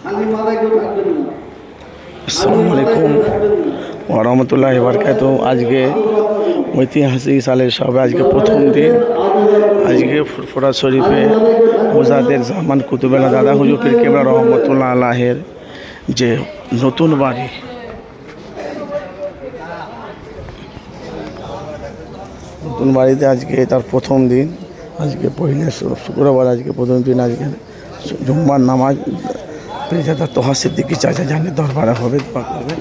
আসসালামু আলাইকুম ওয়া রাহমাতুল্লাহি ওয়া বারাকাতুহু। আজকে ঐতিহাসিক সালের সবে আজকে প্রথম দিন। আজকে ফুরফুরা শরীফে মুজাদ্দেদ জামান কুতুবুল্লাহ দাদা হুজুর পীর কেবলা রহমতুল্লাহ আলাইহির যে নতুন বাড়ি, নতুন বাড়িতে আজকে তার প্রথম দিন। আজকে পহিলা শুক্রবার, আজকে প্রথম দিন। আজকে জুম্মার নামাজ পেজাদা তোহা সিদ্দিকী চাচা জানে দরবারে হবে, দোয়া করবে।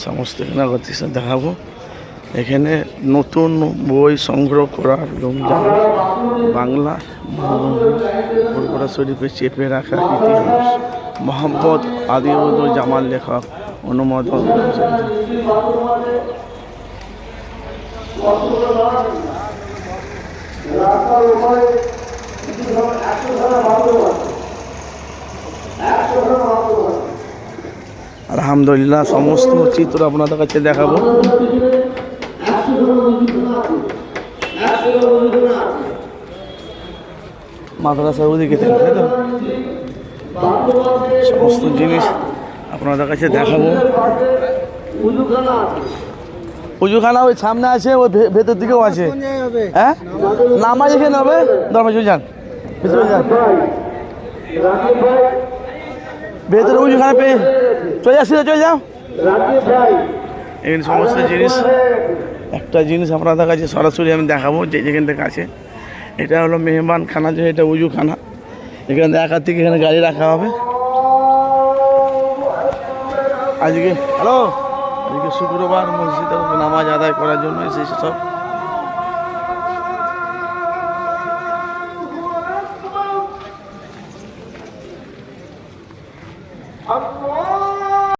সমস্ত দেখাবো। এখানে নতুন বই সংগ্রহ করার রমজান বাংলা ফুরফুরা শরীফে চেপে রাখা ইতিহাস, মোহাম্মদ আদিউদ্দৌলা জামাল লেখক অনুমোদন। আলহামদুলিল্লাহ, সমস্ত চিত্র আপনাদের কাছে দেখাবো। মাদ্রাসার ওদিকে তাই তো সমস্ত জিনিস আপনাদের কাছে দেখাবো। উজুখানা ওই সামনে আছে, ওই ভেতর দিকেও আছে। হ্যাঁ, নামাজ এখানে হবে। দরমা চলে যান, ভেতরে যান, ভেতরে উজুখানা পেয়ে চলে যাচ্ছি, চলে যাও। এখানে সমস্ত জিনিস, একটা জিনিস আপনাদের কাছে সরাসরি আমি দেখাবো যে যেখান থেকে আছে। এটা হলো মেহমান খানা, যে এটা উজুখানা। এখানে একার থেকে এখানে গাড়ি রাখা হবে। আজকে আজকে শুক্রবার, মসজিদে নামাজ আদায় করার জন্য এসেছে সব।